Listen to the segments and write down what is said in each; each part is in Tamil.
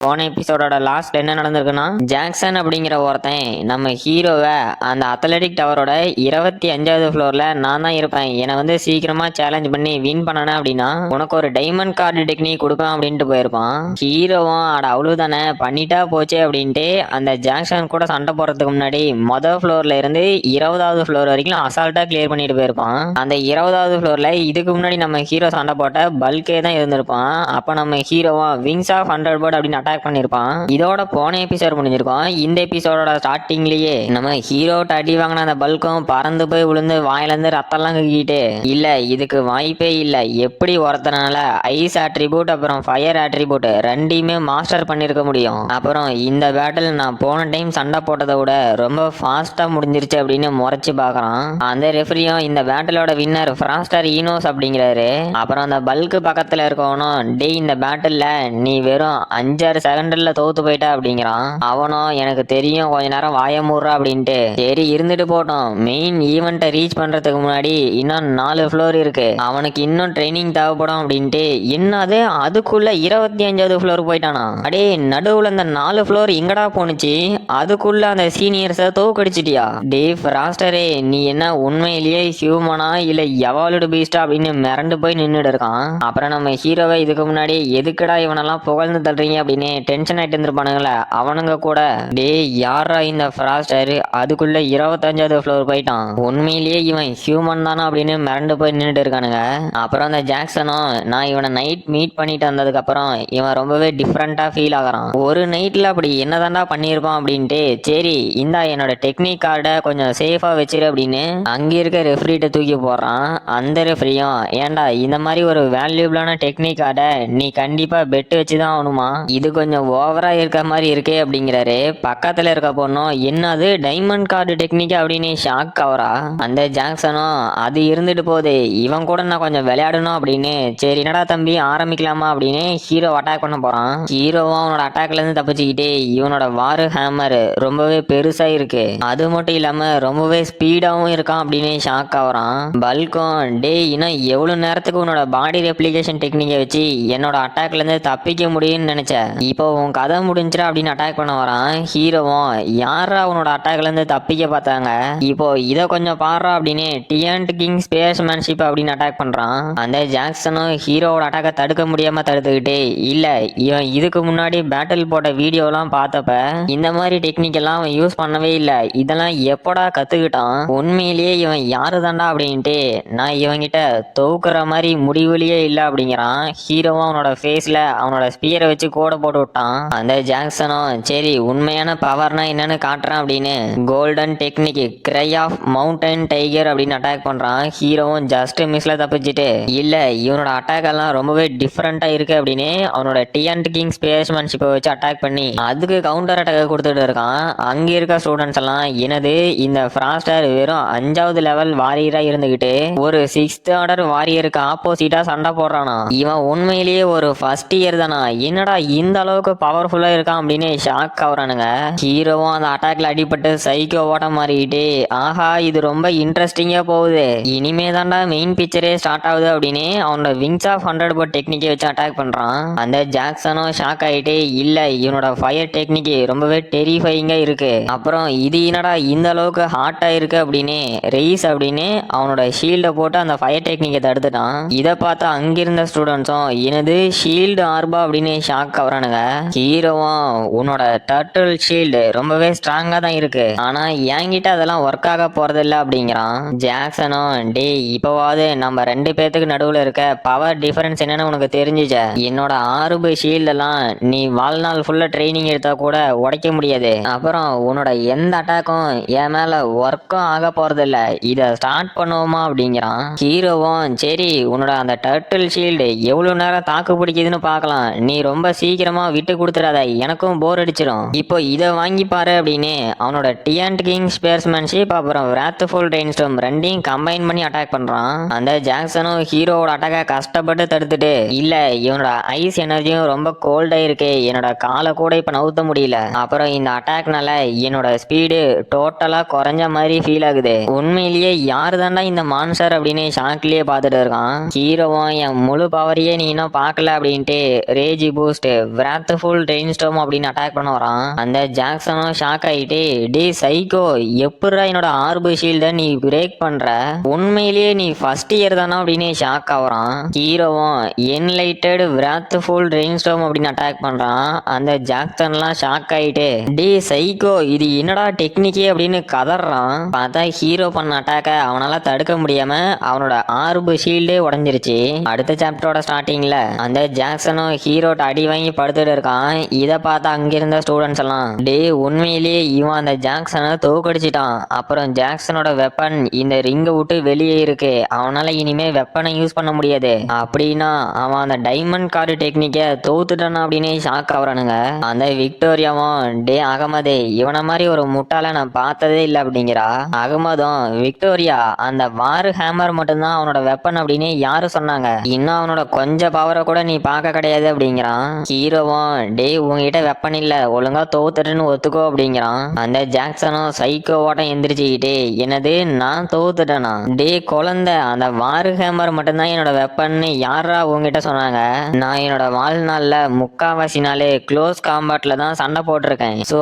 போன எபிசோடோட லாஸ்ட் என்ன நடந்திருக்குன்னா, ஜாக்சன் அப்படிங்கிற ஒருத்தன் நம்ம ஹீரோவை அந்த அத்லெட்டிக் டவரோட 25வது ஃப்ளோர்ல நான் தான் இருப்பேன், என்னை வந்து சீக்கிரமா சேலஞ்ச் பண்ணி வின் பண்ணன அப்படின்னா உனக்கு ஒரு டைமண்ட் கார்டு டெக்னிக் கொடுப்பேன் அப்படின்ட்டு போயிருப்பான். ஹீரோவும் அட அவ்வளவுதானே பண்ணிட்டா போச்சே அப்படின்ட்டு அந்த ஜாக்சன் கூட சண்டை போறதுக்கு முன்னாடி மொதல் ஃப்ளோர்ல இருந்து 20வது ஃப்ளோர் வரைக்கும் அசால்ட்டா கிளியர் பண்ணிட்டு போயிருப்பான். அந்த 20வது ஃப்ளோர்ல இதுக்கு முன்னாடி நம்ம ஹீரோ சண்டை போட்ட பல்கே தான் இருந்திருப்பான். அப்ப நம்ம ஹீரோவா விங்ஸ் ஆஃப் 100 பேர்ட் அப்படின்னு அட்டாக் பண்ணிருப்பான். இதோட போன எபிசோட் முடிஞ்சிருக்கும். இந்த எபிசோடோட ஸ்டார்டிங்லயே நம்ம ஹீரோட்ட அடி வாங்கின அந்த பல்கும் பறந்து போய் விழுந்து வாயில இருந்து ரத்தம்லாம் கக்கிட்டு, இல்ல இதுக்கு வாய்ப்பே இல்ல, எப்படி ஒருத்தனால ஐஸ் ஆட்ரிபியூட் அப்புறம் ஃபயர் ஆட்ரிபியூட் ரெண்டையுமே மாஸ்டர் பண்ணிருக்க முடியும். அப்புறம் இந்த பேட்டில் நான் போன டைம் சண்டை போட்டதை விட ரொம்ப ஃபாஸ்டா முடிஞ்சிருச்சு அப்படின்னு முறைச்சு பாக்குறான். அந்த ரெஃபரியும் இந்த பேட்டிலோட வின்னர் ஃப்ராஸ்டர் ஈனோஸ் அப்படிங்கிறாரு. அப்புறம் அந்த பல்கு பக்கத்துல இருக்கவனும், டே இந்த பேட்டில்ல நீ வெறும் 5-6 செகண்ட்ல தோத்து போயிட்டா அப்படிங்கிறான். அவனும் எனக்கு தெரியும், கொஞ்ச நேரம் வாய மூடுறா அப்படின்ட்டு. சரி இருந்துட்டு போட்டோம், மெயின் ஈவெண்ட்டை ரீச் பண்றதுக்கு முன்னாடி இன்னும் 4 ஃப்ளோர் இருக்கு, அவனுக்கு இன்னும் ட்ரைனிங் தேவைப்படும் அப்படின்ட்டு. என்னது அதுக்குள்ள 25வது ஃப்ளோர் போயிட்டானா? அடே நடுவுல இந்த 4 ஃப்ளோர் எங்கடா போனுச்சு, அதுக்குள்ள அந்த சீனியர்ஸை தோக்கடிச்சிட்டியா? டே ஃப்ராஸ்டரே, நீ என்ன உண்மையிலேயே ஹியூமனா இல்ல எவால்வ்டு பீஸ்டா அப்படின்னு மிரண்டு போய் நின்றுட்டு இருக்கான். அப்புறம் நம்ம ஹீரோவை இதுக்கு முன்னாடி எதுக்குடா இவனெல்லாம் புகழ்ந்து தள்ளுறீங்க அப்படின்னு டென்ஷன் ஆயிட்டு இருந்திருப்பானுங்களே அவனுங்க கூட, டே யாரா இந்த ஃப்ராஸ்டர் அதுக்குள்ள 25வது ஃப்ளோர் போயிட்டான், உண்மையிலேயே இவன் ஹியூமன் தானா அப்படின்னு மிரண்டு போய் நின்றுட்டு இருக்கானுங்க. அப்புறம் அந்த ஜாக்சனும், நான் இவனை நைட் மீட் பண்ணிட்டு வந்ததுக்கு அப்புறம் இவன் ரொம்பவே டிஃப்ரெண்டா ஃபீல் ஆகிறான், ஒரு நைட்ல அப்படி என்னதான்டா பண்ணியிருப்பான் அப்படின்ட்டு. சரி இந்தா என்னோட டெக்னிக் கார்டை கொஞ்சம் சேஃபா வச்சிரு அப்படின்னு அங்க இருக்க ரெஃப்ரிட்ட தூக்கி போடுறான். அந்த ரெஃப்ரியும், ஏன்டா இந்த மாதிரி ஒரு வேல்யூபிளான டெக்னிக் கார்டை நீ கண்டிப்பா பெட் வச்சுதான் ஆகணுமா, இது கொஞ்சம் ஓவரா இருக்க மாதிரி இருக்கே அப்படிங்கிறாரு. பக்கத்துல இருக்க பொண்ணும், என்னது டைமண்ட் கார்டு டெக்னிக் அப்படின்னு ஷாக் ஆவரா. அந்த ஜாக்சனும், அது இருந்துட்டு போகுது, இவன் கூட நான் கொஞ்சம் விளையாடணும் அப்படின்னு. சரி என்னடா தம்பி ஆரம்பிக்கலாமா அப்படின்னு ஹீரோ அட்டாக் பண்ண போறான். ஹீரோவும் அவனோட அட்டாக்ல இருந்து தப்பிச்சுக்கிட்டே, இவனோட வாரு ஹேமர் ரொம்பவே பெருசா இருக்கு, அது மட்டும் இல்லாம ரொம்பவே ஸ்பீடாவும் இருக்கான் அப்படின்னு ஷாக் ஆகுறான். பல்கும், டே இன்னும் எவ்வளவு நேரத்துக்கு உன்னோட பாடி ரெப்ளிகேஷன் டெக்னிக்கை வச்சு என்னோட அட்டாக்ல இருந்து தப்பிக்க முடியும்னு நினைச்ச, இப்போ உன் கதை முடிஞ்சிடா அப்படின்னு அட்டாக் பண்ண வரான். ஹீரோவும், யாரா உன்னோட அட்டாக்ல இருந்து தப்பிக்க பார்த்தாங்க, இப்போ இதை கொஞ்சம் பாடுறா அப்படின்னு டியன்ட் கிங் ஸ்பேஸ்மேன்ஷிப் அப்படின்னு அட்டாக் பண்றான். அந்த ஜாக்சனும் ஹீரோவோட அட்டாக்கை தடுக்க முடியாம தடுத்துக்கிட்டே, இல்ல இவன் இதுக்கு முன்னாடி பேட்டில் போட்ட வீடியோலாம் பார்த்தப்ப இந்த மாதிரி டெக்னிக் எல்லாம் அவன் யூஸ் பண்ணவே இல்லை, இதெல்லாம் எப்படா கத்துக்கிட்டான், உண்மையிலேயே இவன் யாரு தாண்டா அப்படின்ட்டு நான் இவங்கிட்ட தோக்குற மாதிரி முடிவுலயே இல்லை அப்படிங்கிறான். ஹீரோவும் அவனோட ஃபேஸ்ல அவனோட ஸ்பியரை வச்சு கோட போட்டு விட்டான். அந்த ஜாக்சனும், சரி உண்மையான பவர்னா என்னன்னு காட்டுறான் அப்படின்னு golden technique cry of mountain tiger அப்படின்னு அட்டாக் பண்றான். ஹீரோவும் ஜஸ்ட் மிஸ்ல தப்பிச்சுட்டு, இல்ல இவனோட அட்டாக் எல்லாம் ரொம்பவே டிஃப்ரெண்டா இருக்கு அப்படின்னு அவனோட டியன்ட் கிங் ஸ்பேஸ்மேன்ஷிப்பை வச்சு அட்டாக் பண்ணி அதுக்கு கவுண்டர் அட்டாக் கொடுத்துட்டு இருக்கான். அங்க இருக்க ஸ்டூடெண்ட்ஸ் எல்லாம், எனது இந்த ஃப்ராஸ்டர் வெறும் 5வது லெவல் வாரியரா இருந்துகிட்டு ஒரு 6th ஆர்டர் வாரியருக்கு ஆப்போசிட்டா சண்டை போடுறானா, இவன் உண்மையிலேயே ஒரு ஃபர்ஸ்ட் இயர் தானா, என்னடா இந்த அளவுக்கு பவர்ஃபுல்லா இருக்கான் அப்படின்னு ஷாக் ஆகுறானுங்க. ஹீரோவும் அந்த அட்டாக்ல அடிபட்டு சைக்கோ ஓட்ட மாறிக்கிட்டு, ஆஹா இது ரொம்ப இன்ட்ரெஸ்டிங்கா போகுது, இனிமே தாண்டா மெயின் பிக்சரே ஸ்டார்ட் ஆகுது அப்படின்னு அவனோட விங்ஸ் ஆஃப் 100 போர்ட் டெக்னிக்கை வச்சு அட்டாக் பண்றான். அந்த ஜாக்சனும் ஷாக் ஆயிட்டு, இல்ல இவனோட ஃபயர் டெக்னிக் ரொம்பவே டெரிஃபைங்கா இருக்கு, அப்புறம் இது என்னடா இந்த அளவுக்கு ஹார்ட்டா இருக்கு அப்படின்னு ரெய்ஸ் அப்படின்னு அவனோட ஷீல்டை போட்டு அந்த ஃபயர் டெக்னிக்கை தடுத்துட்டான். இதை பார்த்தா அங்கிருந்த ஸ்டூடெண்ட்ஸும், எனது ஷீல்டு ஆர்பா அப்படின்னு ஷாக் ஆகுறானுங்க. ஹீரோவும், உன்னோட டர்ட்டில் ஷீல்டு ரொம்பவே ஸ்ட்ராங்கா தான் இருக்கு, ஆனா என்கிட்ட அதெல்லாம் ஒர்க் ஆக போறது இல்லை அப்படிங்கிறான். ஜாக்சனும், டே இப்போவாது நம்ம 2 பேத்துக்கு நடுவுல இருக்க பவர் டிஃபரன்ஸ் என்னன்னு உனக்கு தெரிஞ்சுச்ச, என்னோட ஆர்பு ஷீல்டு எல்லாம் நீ வாழ்நாள் ஃபுல்லா ட்ரைனிங் எடுத்தா கூட உடைக்க முடியாது, அப்புறம் உன்னோட எந்த அட்டாக்கும் என் மேல ஒர்க்கும் ஆக போறது இல்ல, இத ஸ்டார்ட் பண்ணுவோமா அப்படிங்கிறான். ஹீரோவும், சரி உன்னோட அந்த டர்ட்டில் ஷீல்டு எவ்வளவு நேரம் தாக்கு பிடிக்குதுன்னு பார்க்கலாம், நீ ரொம்ப சீக்கிரமா விட்டு கொடுத்துடாத, எனக்கும் போர் அடிச்சிடும், இப்போ இதை வாங்கி பாரு அப்படின்னு அவனோட டியன்ட் கிங் ஸ்பேர்ஸ்மேன்ஷிப் அப்புறம் ராத்ஃபுல் ரெயின்ஸ்டார்ம் ரெண்டையும் கம்பைன் பண்ணி அட்டாக் பண்றான். அந்த ஜாக்சனும் ஹீரோவோட அட்டாக்கை கஷ்டப்பட்டு தடுத்துட்டு, இல்ல இவனோட ஐஸ் எனர்ஜியும் ரொம்ப கோல்டா இருக்கு, என்னோட காலை கூட இப்ப நவுத்த முடியல, அப்புறம் இந்த அட்டாக்னால என்னோட ஸ்பீடு டோட்டலா குறைஞ்ச மாதிரி ஃபீல் ஆகுது, உண்மையிலேயே யாரு தாண்டா இந்த மான்ஸ்டர் அப்படின்னு ஷாக்லயே பார்த்துட்டு இருக்கான். ஹீரோவும், என் முழு பவரையே நீ இன்னும் பார்க்கல அப்படின்ட்டு ரேஜி பூஸ்ட் விராத்ஃபுல் ரெயின் ஸ்டார்ம் அப்படின்னு அட்டாக் பண்ண வரான். அந்த ஜாக்சனும் ஷாக் ஆயிட்டு, டே சைக்கோ, எப்படிடா என்னோட ஆர்பு ஷீல்ட நீ பிரேக் பண்ற, உண்மையிலேயே நீ ஃபர்ஸ்ட் இயர் தானா அப்படின்னு ஷாக் ஆகுறான். ஹீரோவும் என்லைட்டட் விராத்ஃபுல் ரெயின் ஸ்டார்ம் அப்படின்னு அட்டாக் பண்றான். அந்த ஜாக்சன்லாம் ஷாக் ஆயிட்டு, டே சைக்கோ, இது என்னடா டெக்னிக்கே அப்படின்னு கதறான். பார்த்தா ஹீரோ பண்ண அட்டாக்க அவனால தடுக்க முடியாம அவனோட ஆர்பு ஷீல்டே உடஞ்சிருச்சு. அடுத்த சாப்டரோட ஸ்டார்டிங்ல அந்த ஜாக்சனும் ஹீரோட்ட அடி வாங்கி படுத்துட்டு இருக்கான். இதை பார்த்தா அங்கிருந்த ஸ்டூடெண்ட்ஸ் எல்லாம், டே உண்மையிலேயே இவன் அந்த ஜாக்சனை தோக்கடிச்சிட்டான். அப்புறம் ஜாக்சனோட வெப்பன் இந்த ரிங்கை விட்டு வெளியே இருக்கு, அவனால இனிமே வெப்பனை யூஸ் பண்ண முடியாது, அப்படின்னா அவன் அந்த டைமண்ட் கார்டு டெக்னிக்க தோத்துட்டானா அப்படின்னு ஷாக் ஆகுறானுங்க. அந்த விக்டோரியாவும், டே அகமதே, இவனை மாதிரி ஒரு முட்டாள நான் பார்த்ததே இல்லை அப்படிங்கிறா. அகமதும், விக்டோரியா, அந்த வார் ஹேமர் மட்டும்தான் அவனோட வெப்பன் அப்படின்னு யாரு சொன்னாங்க, இன்னும் அவனோட கொஞ்சம் பவரை கூட நீ பார்க்க கிடையாது அப்படிங்கிறான். ஹீரோவும், டே உங்ககிட்ட வெப்பன் இல்ல, ஒழுங்கா தோத்துட்டுன்னு ஒத்துக்கோ அப்படிங்கிறான். அந்த ஜாக்சனும் சைக்கோவோட எந்திரிச்சுக்கிட்டே, என்னது நான் தோத்துட்டேனா, டே குழந்தை, அந்த வார் ஹேமர் மட்டும்தான் என்னோட வெப்பன்னு யாரா உங்ககிட்ட சொன்னாங்க, நான் என்னோட வாழ்நாள்ல முக்காவாசி நாளே க்ளோஸ் காம்பாட்ல தான் சண்டை போட்டிருக்கேன், ஸோ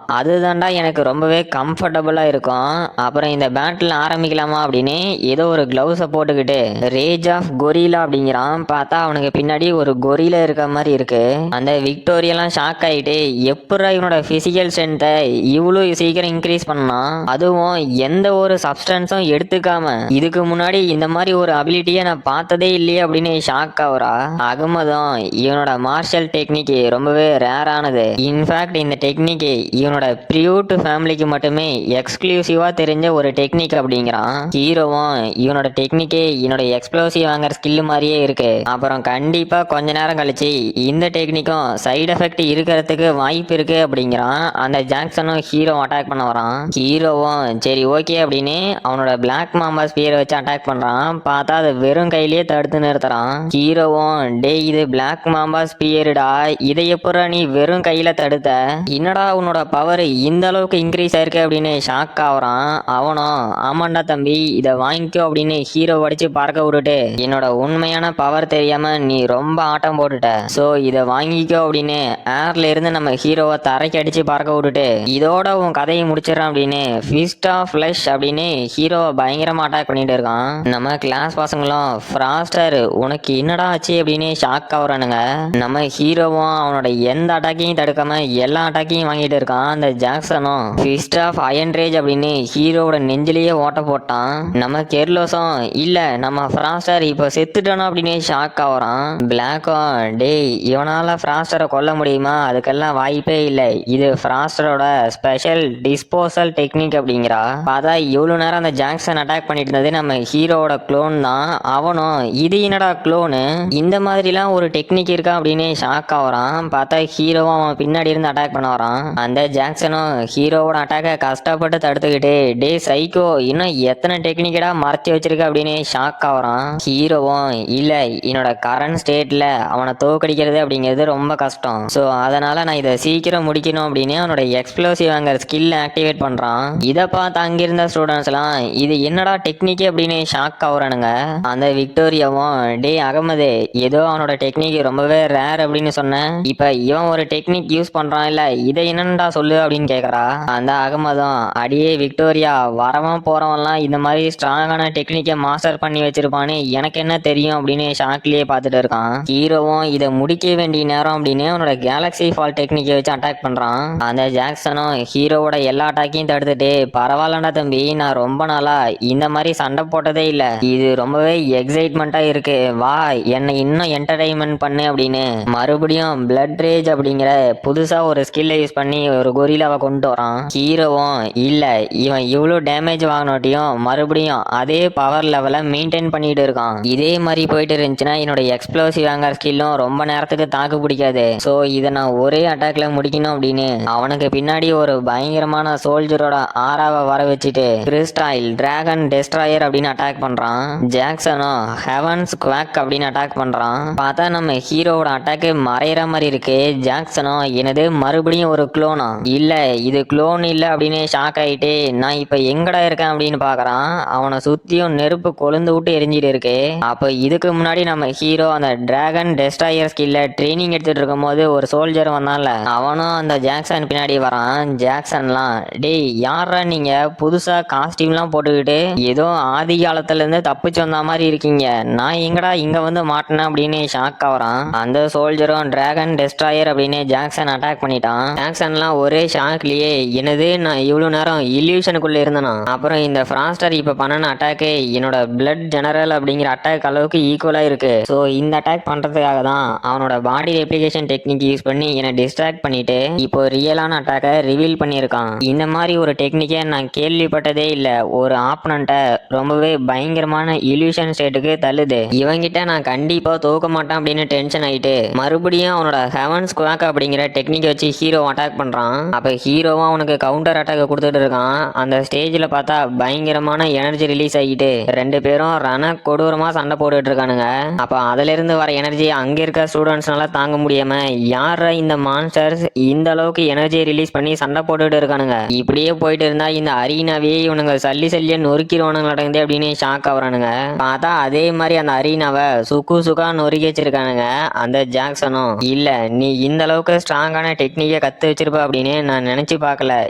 அதுதான்டா எனக்கு ரொம்பவே கம்ஃபர்டபுளா இருக்கும். அப்புறம் இந்த பேட்டில் ஆரம்பிக்கலாமா அப்படின்னு ஏதோ ஒரு கிளவுஸை போட்டுக்கிட்டு ரேஜ் ஆஃப் கொரிலா அப்படிங்கிறான். பார்த்தா அவனுக்கு பின்னாடி ஒரு கொரிலா இருக்க மாதிரி இருக்கு. அந்த விக்டோரியெல்லாம் ஷாக் ஆயிட்டு, எப்படா இவனோட பிசிக்கல் ஸ்ட்ரென்த்தை இவ்வளோ சீக்கிரம் இன்க்ரீஸ் பண்ணான், அதுவும் எந்த ஒரு சப்ஸ்டன்ஸும் எடுத்துக்காம, இதுக்கு முன்னாடி இந்த மாதிரி ஒரு அபிலிட்டியை நான் பார்த்ததே இல்லையே அப்படின்னு ஷாக் ஆகுறா. அகமதும், இவனோட மார்ஷல் டெக்னிக் ரொம்பவே ரேரானது, இன்ஃபேக்ட் இந்த டெக்னிக் இவனோட பிரியூட் ஃபேமிலிக்கு மட்டுமே எக்ஸ்க்ளூசிவா தெரிஞ்ச ஒரு டெக்னிக் அப்படிங்கிறான். ஹீரோவும், இவனோட டெக்னிக்கே என்னோட எக்ஸ்ப்ளோசிவ் வாங்குற ஸ்கில் மாதிரியே இருக்கு, அப்புறம் கண்டிப்பா கொஞ்ச நேரம் கழிச்சு இந்த டெக்னிக்கும் சைடு எஃபெக்ட் இருக்கிறதுக்கு வாய்ப்பு இருக்கு அப்படிங்கிறான். அந்த ஜாக்சனும் ஹீரோ அட்டாக் பண்ண வரான். ஹீரோவும் சரி ஓகே அப்படின்னு அவனோட பிளாக் மாம்பா ஸ்பியரை வச்சு அட்டாக் பண்றான். பார்த்தா அது வெறும் கையிலேயே தடுத்து நிறுத்துறான். ஹீரோவும், டே இது பிளாக் மாம்பா ஸ்பியர்டா, இதை எப்படா நீ வெறும் கையில தடுத்த, என்னடா உன்னோட பவர் இந்த அளவுக்கு இன்க்ரீஸ் ஆயிருக்கு அப்படின்னு ஷாக் ஆகுறான். அவனும், ஆமாண்டா தம்பி, இதை வாங்கிக்கோ அப்படின்னு ஹீரோ அடிச்சு பார்க்க விட்டுட்டு, என்னோட உண்மையான பவர் தெரியாம நீ ரொம்ப ஆட்டம் போட்டுட்ட, சோ இதை வாங்கிக்கோ அப்படின்னு ஏர்ல இருந்து நம்ம ஹீரோவை தரைக்கு அடிச்சு பார்க்க விட்டுட்டு, இதோட உன் கதையை முடிச்சிடறான் அப்படின்னு ஃபிஸ்ட் ஆஃப் ஃபிளஷ் அப்படின்னு ஹீரோவை பயங்கரமா அட்டாக் பண்ணிட்டு இருக்கான். நம்ம கிளாஸ் பசங்களும், ஃப்ராஸ்டர் உனக்கு என்னடா ஆச்சு அப்படின்னு ஷாக் ஆகுறானுங்க. நம்ம ஹீரோவும் அவனோட எந்த அட்டாக்கையும் தடுக்காம எல்லா அட்டாக்கையும் வாங்கிட்டு இருக்கான். அந்த ஜாக்சனும் ஃபிஸ்ட் ஆஃப் அயன் ரேஜ் அப்படின்னு ஹீரோவோட நெஞ்சிலேயே ஓட்ட போட்டான். நம்ம கெர்லோஸும், இல்ல நம்ம ஃப்ராஸ்டர் இப்போ செத்துட்டானோ அப்படின்னு ஷாக் ஆகுறான். பிளாக்கும், டேய் இவனால ஃப்ராஸ்டரை கொல்ல முடியுமா, அதுக்கெல்லாம் வாய்ப்பே இல்லை, இது ஃப்ராஸ்டரோட ஸ்பெஷல் டிஸ்போசல் டெக்னிக் அப்படிங்கிறா. பார்த்தா இவ்வளவு நேரம் அந்த ஜாக்சன் அட்டாக் பண்ணிட்டு இருந்தது நம்ம ஹீரோவோட க்ளோன் தான். அவனும், இது என்னடா க்ளோனு, இந்த மாதிரிலாம் ஒரு டெக்னிக் இருக்கா அப்படின்னு ஷாக் ஆகுறான். பார்த்தா ஹீரோவும் அவன் பின்னாடி இருந்து அட்டாக் பண்ண வரான். அந்த ஜாக்சனும் ஹீரோவோட அட்டாக்கை கஷ்டப்பட்டு தடுத்துக்கிட்டு, டே சைக்கோ, இன்னும் எத்தனை டெக்னிக்கடா மறைச்சி வச்சிருக்க அப்படின்னு ஷாக் ஆகுறான். ஹீரோவும், இல்ல என்னோட கரண்ட் ஸ்டேட்ல அவனை தோக்கடிக்கிறது அப்படிங்கிறது ரொம்ப கஷ்டம், ஸோ அதனால நான் இதை சீக்கிரம் முடிக்கணும் அப்படின்னு அவனோட எக்ஸ்ப்ளோசிவ் வாங்குற ஸ்கில் ஆக்டிவேட் பண்றான். இதை பார்த்து அங்கிருந்த ஸ்டூடெண்ட்ஸ் எல்லாம், இது என்னடா டெக்னிக் அப்படின்னு ஷாக் ஆகுறானுங்க. அந்த விக்டோரியாவும், டே அகமது, ஏதோ அவனோட டெக்னிக் ரொம்பவே ரேர் அப்படின்னு சொன்னேன், இப்ப இவன் ஒரு டெக்னிக் யூஸ் பண்றான், இல்ல இதை என்னடா சொல்லு அப்படின்னு கேக்குறா. அந்த அகமதும், அடியே விக்டோரியா, வரவன் போறவன்லாம் இந்த மாதிரி ஸ்ட்ராங்கான டெக்னிக்கை மாஸ்டர் பண்ணி வச்சிருப்பான்னு எனக்கு என்ன தெரியும் அப்படின்னு ஷாக்லயே பார்த்துட்டு இருக்கான். ஹீரோவும் இதை முடிக்க வேண்டிய நேரம் அப்படின்னு அவனோட கேலக்ஸி ஃபால் டெக்னிக்கை வச்சு அட்டாக் பண்றான். அந்த ஜாக்சனும் ஹீரோவோட எல்லா அட்டாக்கையும் தடுத்துட்டு, பரவாயில்லடா தம்பி, நான் ரொம்ப நாளா இந்த மாதிரி சண்டை போட்டதே இல்லை, இது ரொம்பவே எக்ஸைட்மெண்ட்டா இருக்கு, வா என்னை இன்னும் என்டர்டைன்மெண்ட் பண்ணு அப்படின்னு மறுபடியும் பிளட் ரேஜ் அப்படிங்கிற புதுசா ஒரு ஸ்கில்லை யூஸ் பண்ணி ஒரு கொரிலாவை கொண்டு வரான். ஹீரோவும், இல்ல இவன் இவ்வளோ டேமேஜ் வாங்கினோட்டியும் மறுபடியும் அதே பவர் லெவலை மெயின்டைன் பண்ணிட்டு இருக்கான், இதே மாதிரி போயிட்டு இருந்துச்சுன்னா என்னோட எக்ஸ்ப்ளோசிவ் வாங்கர் ஸ்கில்லும் ரொம்ப நேரத்துக்கு தாக்கு பிடிக்காது, ஸோ இதை நான் ஒரே அட்டாக்ல முடிக்கணும் அப்படின்னு அவனுக்கு பின்னாடி ஒரு பயங்கரமான சோல்ஜரோட ஆறாவை வர வச்சுட்டு கிறிஸ்டாயில் டிராகன் டெஸ்ட்ராயர் அப்படின்னு அட்டாக் பண்றான். ஜாக்சனும் ஹெவன்ஸ் குவாக் அப்படின்னு அட்டாக் பண்றான். பார்த்தா நம்ம ஹீரோவோட அட்டாக்கு மறையிற மாதிரி இருக்கு. ஜாக்சனும், எனது மறுபடியும் ஒரு குளோனா, இல்ல இது குளோன் இல்ல அப்படின்னு ஷாக் ஆயிட்டு, நான் இப்ப எங்கடா இருக்கேன் அப்படின்னு பாக்குறான். அவனை சுத்தியும் நெருப்பு கொழுந்து விட்டு எரிஞ்சிட்டு இருக்கு. அப்ப இதுக்கு முன்னாடி நம்ம ஹீரோ அந்த டிராகன் டெஸ்ட்ராயர் ஸ்கில்ல ட்ரைனிங் எடுத்துட்டு இருக்கும் போது ஒரு சோல்ஜர் வந்தான்ல, அவனும் அந்த ஜாக்சன் பின்னாடி வரான். ஜாக்சன்லாம், டேய் யாரா நீங்க புதுசா காஸ்டியூம்லாம் போட்டுக்கிட்டு ஏதோ ஆதி காலத்துல இருந்து தப்பிச்சு வந்த மாதிரி இருக்கீங்க, நான் எங்கடா இங்க வந்து மாட்டினேன் அப்படின்னு ஷாக் ஆகுறான். அந்த சோல்ஜரும் டிராகன் டெஸ்ட்ராயர் அப்படின்னு ஜாக்சன் அட்டாக் பண்ணிட்டான். ஜாக்சன்லாம் ஒரே ஷாக்லயே, என்னது நான் இவ்வளவு நேரம் இல்யூஷனுக்குள்ள இருந்தனா, அப்புறம் இந்த ஃப்ராஸ்டர் இப்ப பண்ணன அட்டாக்கு என்னோட பிளட் ஜெனரல் அப்படிங்கிற அட்டாக் அளவுக்கு ஈக்குவலா இருக்கு. ஸோ இந்த அட்டாக் பண்றதுக்காக தான் அவனோட பாடி ரெப்ளிகேஷன் டெக்னிக் யூஸ் பண்ணி என்னை டிஸ்ட்ராக்ட் பண்ணிட்டு இப்போ ரியலான அட்டாக்கை ரிவீல் பண்ணியிருக்கான். இந்த மாதிரி ஒரு டெக்னிக்கை நான் கேள்விப்பட்டதே இல்ல. ஒரு ஆப்பனண்ட்டை ரொம்பவே பயங்கரமான இல்யூஷன் ஸ்டேட்டுக்கு தள்ளுது. இவங்கிட்ட நான் கண்டிப்பா தோக்க மாட்டேன் அப்படின்னு டென்ஷன் ஆயிட்டு மறுபடியும் அவனோட ஹெவன் ஸ்குவாக் அப்படிங்கிற டெக்னிக் வச்சு ஹீரோ அட்டாக் பண்றான். அப்ப ஹீரோவும் அவனுக்கு கவுண்டர் அட்டாக் கொடுத்துட்டு இருக்கான். அந்த ஸ்டேஜ்ல பார்த்தா பயங்கரமான எனர்ஜி ரிலீஸ் ஆகிட்டு ரெண்டு பேரும் ரண கொடூரமா சண்டை போட்டுட்டு இருக்கானுங்க. அப்ப அதுல இருந்து வர எனர்ஜி அங்க இருக்க ஸ்டூடெண்ட்ஸ்னால தாங்க முடியாம, யார இந்த மான்ஸ்டர்ஸ் இந்த அளவுக்கு எனர்ஜி ரிலீஸ் பண்ணி சண்டை போட்டுட்டு இருக்கானுங்க, இப்படியே போயிட்டு இருந்தா இந்த அரீனாவே இவனுங்க சல்லி சல்லிய நொறுக்கிடுவானுங்க நடக்குது அப்படின்னு ஷாக் ஆகுறானுங்க. பார்த்தா அதே மாதிரி அந்த அரீனாவை சுக்கா நொறுக்கி வச்சிருக்கானுங்க. அந்த ஜாக்சனும், இல்ல நீ இந்த அளவுக்கு ஸ்ட்ராங்கான டெக்னிக்கை கத்து வச்சிருப்ப அப்படின்னு நான் நினைச்சு பார்க்கல,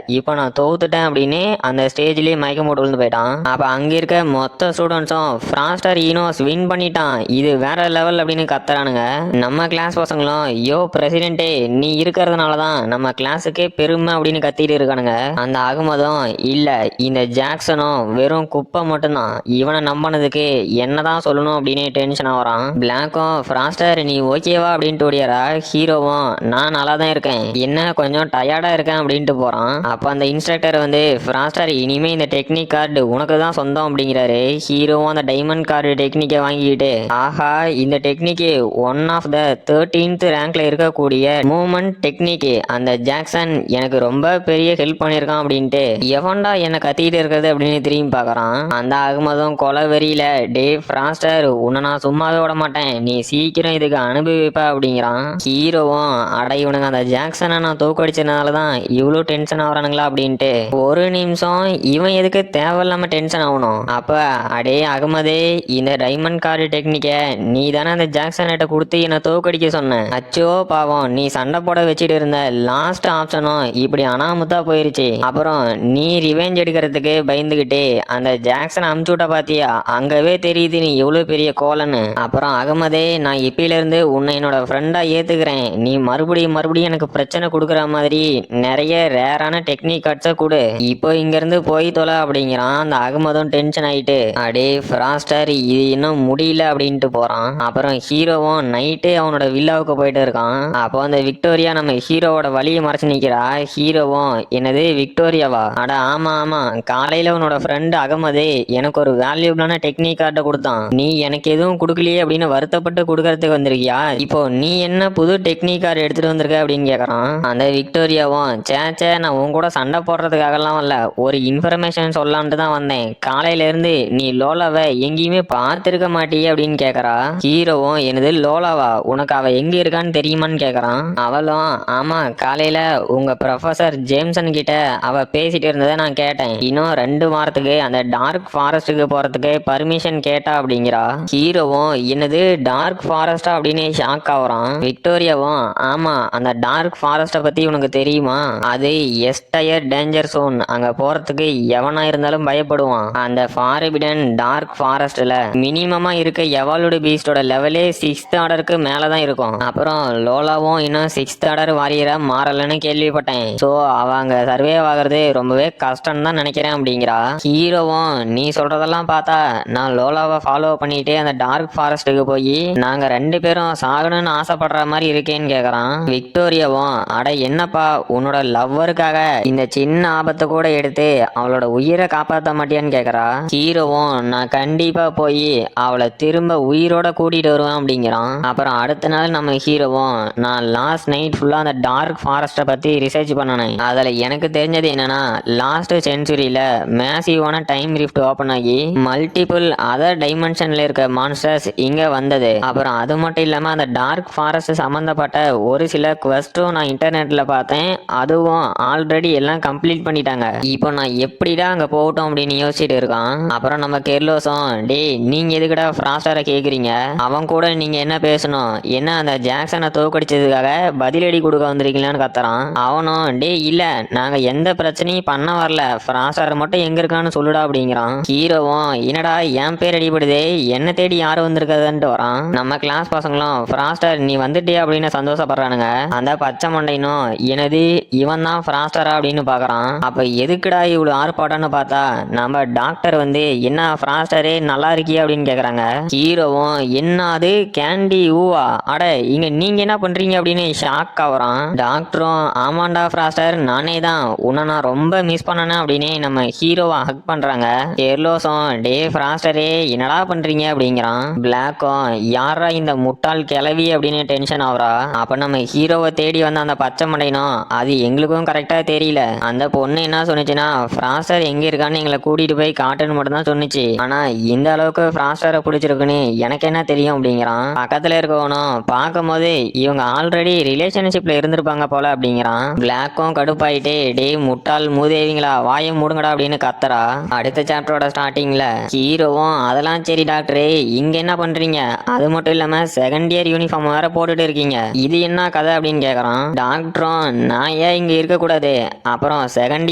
இப்போ நான் தோத்துட்டேன் அப்படின்னு அந்த ஸ்டேஜ்லயே மயக்கம் போட்டு விழுந்து போயிட்டான். அப்ப அங்க இருக்க மொத்த ஸ்டூடெண்ட்ஸும் ஃப்ராஸ்டர் ஈனோஸ் வின் பண்ணிட்டான், இது வேற லெவல் அப்படின்னு கத்துறானுங்க. நம்ம கிளாஸ் பசங்களும், யோ பிரசிடென்டே நீ இருக்கிறதுனாலதான் நம்ம கிளாஸுக்கே பெருமை அப்படின்னு கத்திட்டு இருக்கானுங்க. அந்த அகமதும், இல்ல இந்த ஜாக்சனும் வெறும் குப்பை மட்டும்தான், இவனை நம்பினதுக்கு என்னதான் சொல்லணும் அப்படின்னு டென்ஷன் ஆகிறான். பிளாக்கும், ஃப்ராஸ்டர் நீ ஓகேவா அப்படின்ட்டு ஓடியாரா. ஹீரோவும், நான் நல்லா தான் இருக்கேன், என்ன கொஞ்சம் டயர்டா இருக்கேன் அப்படின்ட்டு போறான். அப்ப அந்த இன்ஸ்ட்ரக்டர் வந்து, ஃப்ராஸ்டர் இனிமே இந்த டெக்னிக் கார்டு உனக்கு தான் சொந்தம் அப்படிங்கிறாரு. ஹீரோவும் அந்த டைமண்ட் கார்டு டெக்னிக்கை வாங்கிக்கிட்டு, ஆஹா இந்த டெக்னிக்கு ஒன் ஆஃப் த 13th ரேங்க்ல இருக்கக்கூடிய மூவ்மெண்ட் டெக்னிக், அந்த ஜாக்சன் எனக்கு ரொம்ப பெரிய ஹெல்ப் பண்ணியிருக்கான் அப்படின்ட்டு எவன்டா என்ன கத்திட்டு இருக்கிறது அப்படின்னு திரும்பி பார்க்கறான். அந்த அகமதும் கொலை வெறியில, டே ஃப்ராஸ்டர் உன்னை நான் சும்மாவே விட மாட்டேன், நீ சீக்கிரம் இதுக்கு அனுபவிப்ப அப்படிங்கிறான். ஹீரோவும், அட இவனுங்க அந்த ஜாக்சனை நான் தோக்கடிச்சதுனாலதான் இவ்வளோ டென்ஷன் ஆகுறானுங்களா அப்படின்ட்டு ஒரு நிமிஷம் இவன் எதுக்கு தேவையில்லாம டென்ஷன் ஆகணும். அப்ப அடே அகமதே, இந்த டைமண்ட் கார்டு டெக்னிக்க நீ தானே அந்த ஜாக்சன்கிட்ட கொடுத்து என்னை தோக்கடிக்க சொன்ன, அச்சோ பாவம் நீ சண்டை போட வச்சுட்டு இருந்த லாஸ்ட் ஆப்ஷனும் இப்படி அனாமுத்தா போயிருச்சு. அப்புறம் நீ ரிவெஞ்ச் எடுக்கிறதுக்கு பயந்துகிட்டே அந்த ஜாக்சன் அமுச்சு விட்ட பாத்தியா, அங்கவே தெரியுது நீ எவ்வளவு பெரிய கோலன்னு. அப்புறம் அகமதே, நான் இப்பில இருந்து உன்னை என்னோட ஃப்ரெண்டா ஏத்துக்கிறேன், நீ மறுபடியும் எனக்கு பிரச்சனை கொடுக்குற மாதிரி நிறைய ரேரான டெக்னிக் கார்ட்ஸை கொடு, இப்போ இங்க இருந்து போய் தொலை அப்படிங்கிறான். அந்த அகமதும் டென்ஷன் ஆயிட்டு, அடே ஃப்ராஸ்டர் இது இன்னும் முடியல அப்படின்ட்டு போறான். அப்புறம் ஹீரோவும் நைட்டே அவனோட வில்லாவுக்கு போயிட்டு இருக்கான். அப்போ அந்த விக்டோரியா நம்ம ஹீரோவோட வழியை மறைச்சு நிக்கிறா. ஹீரோவும், என்னது விக்டோரியாவா, அட ஆமா ஆமா, காலையில உன்னோட ஃப்ரெண்ட் அகமதே எனக்கு ஒரு வேல்யூபிளான டெக்னிக் கார்டை கொடுத்தான், நீ எனக்கு எதுவும் கொடுக்கலையே அப்படின்னு வருத்தப்பட்டு கொடுக்கறதுக்கு வந்திருக்கியா, இப்போ நீ என்ன புது டெக்னிக் கார்டு எடுத்துட்டு வந்திருக்க அப்படின்னு கேக்குறான். அந்த விக்டோரியாவும், சேச்சே நான் உன் கூட சண்டை போடுறதுக்காகலாம் வரல, ஒரு இன்ஃபர்மேஷன் சொல்லலான்ட்டு தான் வந்தேன், காலையில இருந்து நீ லோலாவை எங்கேயுமே பார்த்திருக்க மாட்டியே அப்படின்னு கேக்குறா. ஹீரோவும், என்னது லோலாவா, உனக்கு அவ எங்க இருக்கான்னு தெரியுமான்னு கேக்குறான். அவளும், ஆமா காலையில உங்க ப்ரொஃபசர் ஜேம்சன் கிட்ட அவ பேசிட்டு இருந்ததை நான் கேட்டேன், இன்னும் 2 வாரத்துக்கு அந்த டார்க் ஃபாரஸ்ட்டுக்கு போறதுக்கு பர்மிஷன் கேட்டா அப்படிங்கிறா. ஹீரோவும், என்னது டார்க் ஃபாரஸ்டா அப்படின்னு ஷாக் ஆகுறான். விக்டோரியாவும், ஆமா அந்த டார்க் ஃபாரஸ்ட பத்தி உனக்கு தெரியுமா, அது எஸ்டயர் டேஞ்சர் சோன், அங்க போறதுக்கு எவனா இருந்தாலும் பயப்படுவான், அந்த ஃபாரிபிடன் டார்க் ஃபாரஸ்ட்ல மினிமமா இருக்க எவால்டு பீஸ்டோட லெவலே 6th ஆர்டருக்கு மேலதான் இருக்கும். அப்புறம் லோலாவும் இன்னும் 6th ஆர்டர் வாரியரா மாறலன்னு கேள்விப்பட்டேன், சோ அவங்க சர்வே ஆகிறது ரொம்பவே கஷ்டம் தான் நினைக்கிறேன் அப்படிங்கிறா. ஹீரோவும், நீ சொல்றதெல்லாம் பார்த்தா நான் லோலாவை ஃபாலோ பண்ணிட்டு அந்த டார்க் ஃபாரஸ்ட்டுக்கு போய் நாங்க 2 பேரும் சாகணும்னு ஆசைப்படுற மாதிரி இருக்கேன்னு கேக்குறான். விக்டோரியாவும், அட என்னப்பா உன்னோட லவ்வருக்காக இந்த சின்ன ஆபத்தை கூட எடுத்து அவளோட உயிரை காப்பாற்ற மாட்டியான்னு கேக்குறா. ஹீரோவும், நான் கண்டிப்பா போய் அவளை திரும்ப உயிரோட கூட்டிட்டு வருவேன் அப்படிங்கிறான். அப்புறம் அடுத்த நாள் நம்ம ஹீரோவும், நான் லாஸ்ட் நைட் ஃபுல்லா அந்த டார்க் ஃபாரஸ்ட்டை பத்தி ரிசர்ச் பண்ணனேன், அதுல எனக்கு தெரிஞ்சது என்னன்னா லாஸ்ட் சென்ச்சுரியில மேசிவான டைம் ரிஃப்ட் ஓபன் ஆகி மல்டிபிள் அதர் டைமென்ஷன்ல இருக்க மான்ஸ்டர்ஸ் இங்க வந்தது. அப்புறம் அது மட்டும் இல்லாம அந்த டார்க் ஃபாரஸ்ட் சம்பந்தப்பட்ட ஒரு சில குவெஸ்டும் நான் இன்டர்நெட்ல பார்த்தேன், அதுவும் ஆல்ரெடி எல்லாம் கம்ப்ளீட் பண்ணிட்டாங்க, இப்போ நான் எப்படிடா அங்க போகட்டும் அப்படின்னு யோசிச்சுட்டு இருக்கான். அப்புறம் நம்ம கெர்லோஸும், டேய் நீங்க எதுக்குடா ஃப்ராஸ்டரை கேக்குறீங்க, அவன் கூட நீங்க என்ன பேசணும், என்ன அந்த ஜாக்சனை அண்ணனை தோக்கடிச்சதுக்காக பதிலடி கொடுக்க வந்திருக்கீங்களான்னு கத்துறான். அவனும் டே இல்ல நாங்க எந்த பிரச்சனையும் பண்ண வரல, ஃப்ராஸ்டர் மட்டும் எங்க இருக்கான்னு சொல்லுடா அப்படிங்கிறான். ஹீரோவும் என்னடா என் பேர் அடிபடுதே, என்ன தேடி யாரு வந்திருக்காதுன்ட்டு வரான். நம்ம கிளாஸ் பசங்களும் ஃப்ராஸ்டர் நீ வந்துட்டே அப்படின்னு சந்தோஷப்படுறானுங்க. அந்த பச்சை மண்டைனும் எனது இவன் தான் ஃப்ராஸ்டரா அப்படின்னு பாக்குறான். அப்ப எதுக்குடா இவ்வளவு ஆர்ப்பாட்டம்னு பார்த்தா நம்ம டாக்டர் வந்து என்ன ஃப்ராஸ்டரே நல்லா இருக்கியா அப்படின்னு கேக்குறாங்க. ஹீரோவும் என்ன அது கேண்டி ஊவா, அட இங்க நீங்க என்ன பண்றீங்க அப்படின்னு ஷாக் ஆகுறான். டாக்டரும் ஆமாண்டா ஃப்ராஸ்டர் நானே தான், உன்னை நான் ரொம்ப மிஸ் பண்ணனேன் அப்படின்னு நம்ம ஹீரோவை ஹக் பண்றாங்க. கெர்லோஸும் டே ஃப்ராஸ்டரே என்னடா பண்றீங்க அப்படிங்கிறான். பிளாக்கும் யாரா இந்த முட்டாள் கிளவி அப்படின்னு டென்ஷன் ஆகுறா. அப்ப நம்ம ஹீரோவை தேடி வந்த அந்த பச்சை மண்டைனும் அது எங்களுக்கும் கரெக்டா தெரியல, அந்த பொண்ணு என்ன சொன்னுச்சுன்னா ஃப்ராஸ்டர் எங்க இருக்கான்னு எங்களை கூட்டிட்டு போய் காட்டுன்னு மட்டும் தான் சொன்னுச்சு, ஆனா இந்த அளவுக்கு ஃப்ராஸ்டரை பிடிச்சிருக்குன்னு எனக்கு என்ன தெரியும் அப்படிங்கிறான். பக்கத்துல இருக்கவனும் பார்க்கும் போது இவங்க ஆல்ரெடி ரிலேஷன்ஷிப்ல இருந்திருப்பாங்க போல அப்படிங்கிறான். பிளாக்கும் கடுப்பாயிட்டே டே முட்டாள் மூதேவிங்களா வாயை மூடுங்கடா அப்படின்னு கத்துறா. அடுத்த சாப்டரோட ஸ்டார்டிங்ல ஹீரோவும் அதெல்லாம் சரி டாக்டரே இங்க என்ன பண்றீங்க, அது மட்டும் இல்லாம செகண்ட் இயர் யூனிஃபார்ம் வேற போட்டுட்டு இருக்கீங்க, இது என்ன கதை அப்படின்னு கேக்குறான். டாக்டரும் நான் ஏன் இங்க இருக்க கூடாது, அப்புறம் செகண்ட்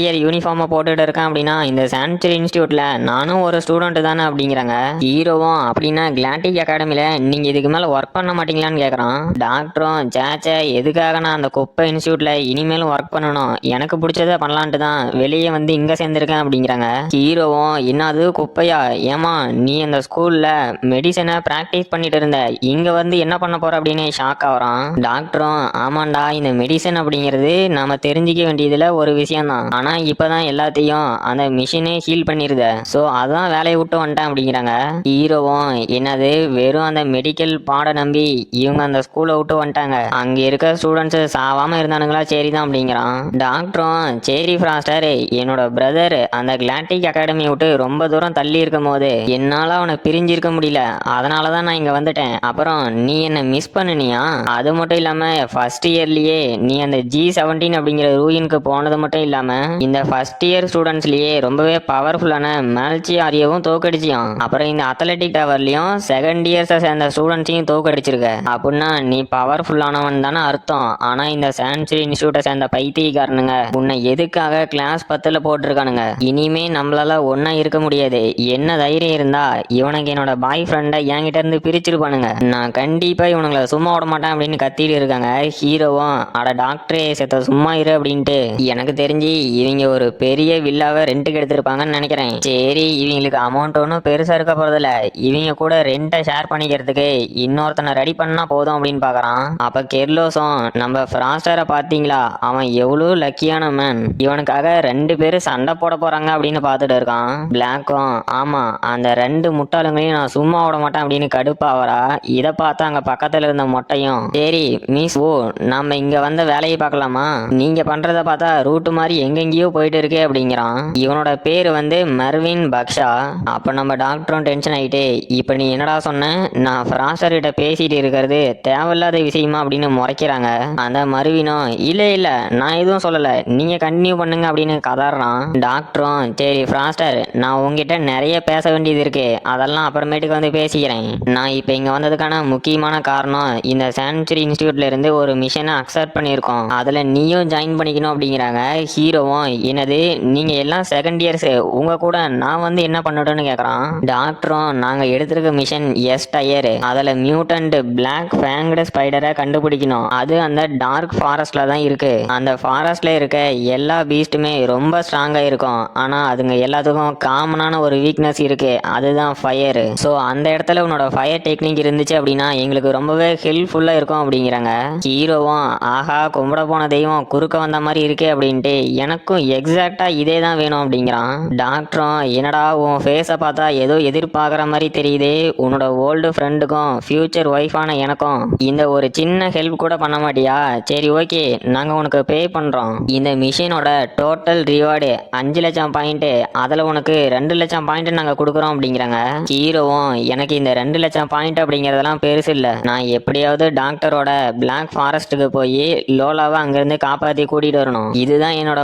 இயர் யூனிஃபார்ம் போட்டுட்டு இருக்கேன் அப்படின்னா இந்த சான்ச்சுரி இன்ஸ்டியூட்ல நானும் ஒரு ஸ்டூடெண்ட் தானே அப்படிங்கிறாங்க. ஹீரோவும் அப்படின்னா கிளாட்டிக் அகாடமில நீங்க இதுக்கு மேல ஒர்க் பண்ண மாட்டீங்களான்னு கேக்குறான். டாக்டரும் சேச்சே எதுக்காக நான் அந்த குப்பை இன்ஸ்டியூட்ல இனிமேலும் ஒர்க் பண்ணணும், எனக்கு பிடிச்சதை பண்ணலான்ட்டு தான் வெளியே வந்து இங்க சேர்ந்திருக்கேன் அப்படிங்கிறாங்க. ஹீரோவும் என்னது குப்பையா, ஏமா நீ அந்த ஸ்கூல்ல மெடிசனை பிராக்டிஸ் பண்ணிட்டு இருந்த, இங்க வந்து என்ன பண்ண போற அப்படின்னு ஷாக் ஆகுறான். டாக்டரும் ஆமாண்டா இந்த மெடிசன் அப்படிங்கிறது நாம தெரிஞ்சுக்க வேண்டியதுல ஒரு விஷயம் தான், ஆனா இப்பதான் எல்லாத்தையும் அந்த மிஷினே ஹீல் பண்ணிருத, சோ அதான் வேலையை விட்டு வந்துட்டேன் அப்படிங்கிறாங்க. ஹீரோவும் என்னது வெறும் அந்த மெடிக்கல் பாட நம்பி இவங்க அந்த ஸ்கூலை விட்டு வந்துட்டாங்க, அங்க இருக்க ஸ்டூடெண்ட்ஸ் சாவாம இருந்தானுங்களா சரிதான் அப்படிங்கிறான். டாக்டரும் சரி ஃப்ராஸ்டர் என்னோட பிரதர் அந்த கிளாட்டிக் அகாடமி விட்டு ரொம்ப தூரம் தள்ளி இருக்கும் போது என்னால அவனை பிரிஞ்சிருக்க முடியல, அதனாலதான் நான் இங்க வந்துட்டேன், அப்புறம் நீ என்ன மிஸ் பண்ணினியா, அது மட்டும் இல்லாம ஃபர்ஸ்ட் இயர்லயே நீ அந்த G17 அப்படிங்கிற ரூயினுக்கு போனது மட்டும் இல்லாம இந்த ஃபர்ஸ்ட் இயர் ஸ்டூடெண்ட்ஸ்லயே ரொம்பவே பவர்ஃபுல்லான மேல்ச்சி ஆரியாவும் தோக்கடிச்சியான், அப்புறம் இந்த அத்லெட்டிக் டவர்லயும் செகண்ட் இயர்ஸை சேர்ந்த ஸ்டூடெண்ட்ஸையும் தோக்கடிச்சிருக்க, அப்படின்னா நீ பவர்ஃபுல்லானவன் தானே அர்த்தம், ஆனா இந்த சான்ச்சுரி இன்ஸ்டியூட்டை சேர்ந்த பைத்தியக்காரனுங்க உன்னை எதுக்காக கிளாஸ் 10ல போட்டிருக்கானுங்க, இனிமே நம்மளால ஒன்னா இருக்க முடியாது, என்ன தைரியம் இருந்தா இவனுக்கு என்னோட பாய் ஃப்ரெண்டை என்கிட்ட இருந்து பிரிச்சிருப்பானுங்க, நான் கண்டிப்பா இவனுங்களை சும்மா விட மாட்டேன் அப்படின்னு கத்திட்டு இருக்காங்க. ஹீரோவும் அட டாக்டரே செத்த சும்மா இரு அப்படின்ட்டு எனக்கு தெரிஞ்சு இவங்க ஒரு பெரிய வில்லாவை ரெண்டுக்கு எடுத்திருப்பாங்கன்னு நினைக்கிறேன், சரி இவங்களுக்கு அமௌண்ட் ஒன்றும் பெருசா இருக்க போறதில்ல, இவங்க கூட ரெண்டை ஷேர் பண்ணிக்கிறதுக்கு இன்னொருத்தனை ரெடி பண்ணா போதும் அப்படின்னு பாக்குறான். அப்ப கெர்லோஸும் நம்ம ஃப்ராஸ்டரை பாத்தீங்களா, அவன் எவ்வளவு லக்கியான மேன், இவனுக்காக 2 பேரும் சண்டை போட போறாங்க அப்படின்னு பார்த்துட்டு இருக்கான். பிளாக்கும் ஆமா அந்த 2 முட்டாளுங்களையும் நான் சும்மா விட மாட்டேன் அப்படின்னு கடுப்பாவரா. இதை பார்த்தா அங்க பக்கத்துல இருந்த மொட்டையும் சரி மிஸ் ஓ நம்ம இங்க வந்த வேலையை பார்க்கலாமா, நீங்க பண்றத பார்த்தா ரூட் மாதிரி எங்கெங்கயோ போயிட்டு இருக்கே அப்படிங்கிறான். இவனோட பேரு வந்து மர்வின் பக்ஷா. அப்ப நம்ம டாக்டரும் டென்ஷன் ஆயிட்டே இப்ப நீ என்னடா சொன்ன, நான் ஃப்ராஸ்டர் கிட்ட பேசிட்டு இருக்கிறது தேவையில்லாத விஷயமா அப்படின்னு முறைக்கிறாங்க. அந்த மருவினும் இல்ல இல்ல நான் எதுவும் சொல்லல, நீங்க கண்டினியூ பண்ணுங்க அப்படின்னு கதறான். டாக்டரும் சரி ஃப்ராஸ்டர் நான் உங்ககிட்ட நிறைய பேச வேண்டியது இருக்கு, அதெல்லாம் அப்புறமேட்டுக்கு வந்து பேசிக்கிறேன், நான் இப்ப இங்க வந்ததுக்கான முக்கியமான காரணம் இந்த சான்ச்சுரி இன்ஸ்டியூட்ல இருந்து ஒரு மிஷனை அக்செப்ட் பண்ணியிருக்கோம், அதுல நீயும் ஜாயின் பண்ணிக்கணும் அப்படிங்கிறாங்க. ஹீரோவும் என்னது நீங்க எல்லாம் செகண்ட் இயர்ஸ் உங்க கூட நான் வந்து என்ன பண்ணட்டும்னு கேக்குறான். டாக்டரும் நாங்க எடுத்திருக்க மிஷன் எஸ் டயர், அதுல மியூட்டன்ட் பிளாக் ஃபேங்க்டு ஸ்பைடரை கண்டுபிடிக்கணும், அது அந்த டார்க் ஃபாரஸ்ட்ல தான் இருக்கு, அந்த ஃபாரஸ்ட்ல இருக்க எல்லா பீஸ்டுமே ரொம்ப ஸ்ட்ராங்கா இருக்கும், ஆனா அதுங்க எல்லாத்துக்கும் காமனான ஒரு வீக்னஸ் இருக்கு, அதுதான் ஃபயர், சோ அந்த இடத்துல உன்னோட ஃபயர் டெக்னிக் இருந்துச்சு அப்படின்னா எங்களுக்கு ரொம்பவே ஹெல்ப்ஃபுல்லா இருக்கும் அப்படிங்கிறாங்க. ஹீரோவும் ஆஹா கும்பிட போன தெய்வம் குறுக்க வந்த மாதிரி இருக்கே அப்படின்ட்டு எனக்கும் எக்ஸாக்டா இதே தான் வேணும் அப்படிங்கிறான். டாக்டரும் என்னடா உன் ஃபேஸை பார்த்தா ஏதோ எதிர்பார்க்குற மாதிரி தெரியுது, உன்னோட ஓல்டு ஃப்ரெண்டுக்கும் ஃபியூச்சர் ஒய்ஃபான எனக்கும் இந்த ஒரு சின்ன ஹெல்ப் கூட பண்ண மாட்டியா, சரி ஓகே நாங்க உனக்கு பே பண்றோம், இந்த மிஷினோட டோட்டல் ரிவார்டு 5 லட்சம் பாயிண்ட், அதுல உனக்கு 2 லட்சம் பாயிண்ட் நாங்க கொடுக்குறோம் அப்படிங்கிறாங்க. ஹீரோவும் எனக்கு இந்த 2 லட்சம் பாயிண்ட் அப்படிங்கறதெல்லாம் பெருசு இல்ல, நான் எப்படியாவது டாக்டரோட பிளாக் ஃபாரஸ்ட்டுக்கு போய் லோலாவை அங்கிருந்து காப்பாத்தி கூட்டிட்டு வரணும், இதுதான் என்னோட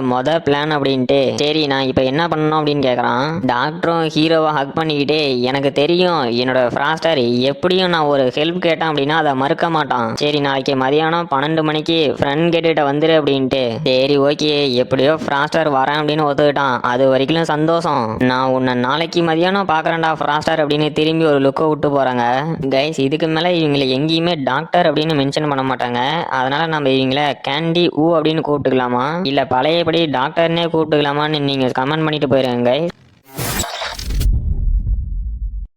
பிளான் அப்படின்ட்டு சரி நான் இப்ப என்ன பண்ணணும் அப்படின்னு கேக்குறான். டாக்டரும் ஹீரோவை ஹக் பண்ணிக்கிட்டே எனக்கு தெரியும் என்னோட ஃப்ராஸ்டர் எப்படியும் நான் ஒரு ஹெல்ப் கேட்டேன் அப்படின்னா அதை மறுக்க மாட்டான், சொல்றான், சரி நாளைக்கு மதியானம் 12 மணிக்கு ஃப்ரெண்ட் கேட்டுகிட்ட வந்துரு அப்படின்ட்டு. சரி ஓகே, எப்படியோ ஃப்ராஸ்டர் வரேன் அப்படின்னு ஒத்துக்கிட்டான். அது வரைக்கும் சந்தோஷம். நான் உன்னை நாளைக்கு மதியானம் பாக்குறேன்டா ஃப்ராஸ்டர் அப்படின்னு திரும்பி ஒரு லுக்கை விட்டு போறாங்க. கைஸ், இதுக்கு மேல இவங்களை எங்கேயுமே டாக்டர் அப்படின்னு மென்ஷன் பண்ண மாட்டாங்க. அதனால நம்ம இவங்கள கேண்டி ஊ அப்படின்னு கூப்பிட்டுக்கலாமா இல்ல பழையபடி டாக்டர்னே கூப்பிட்டுக்கலாமான்னு நீங்க கமெண்ட் பண்ணிட்டு போயிருங்க கைஸ்.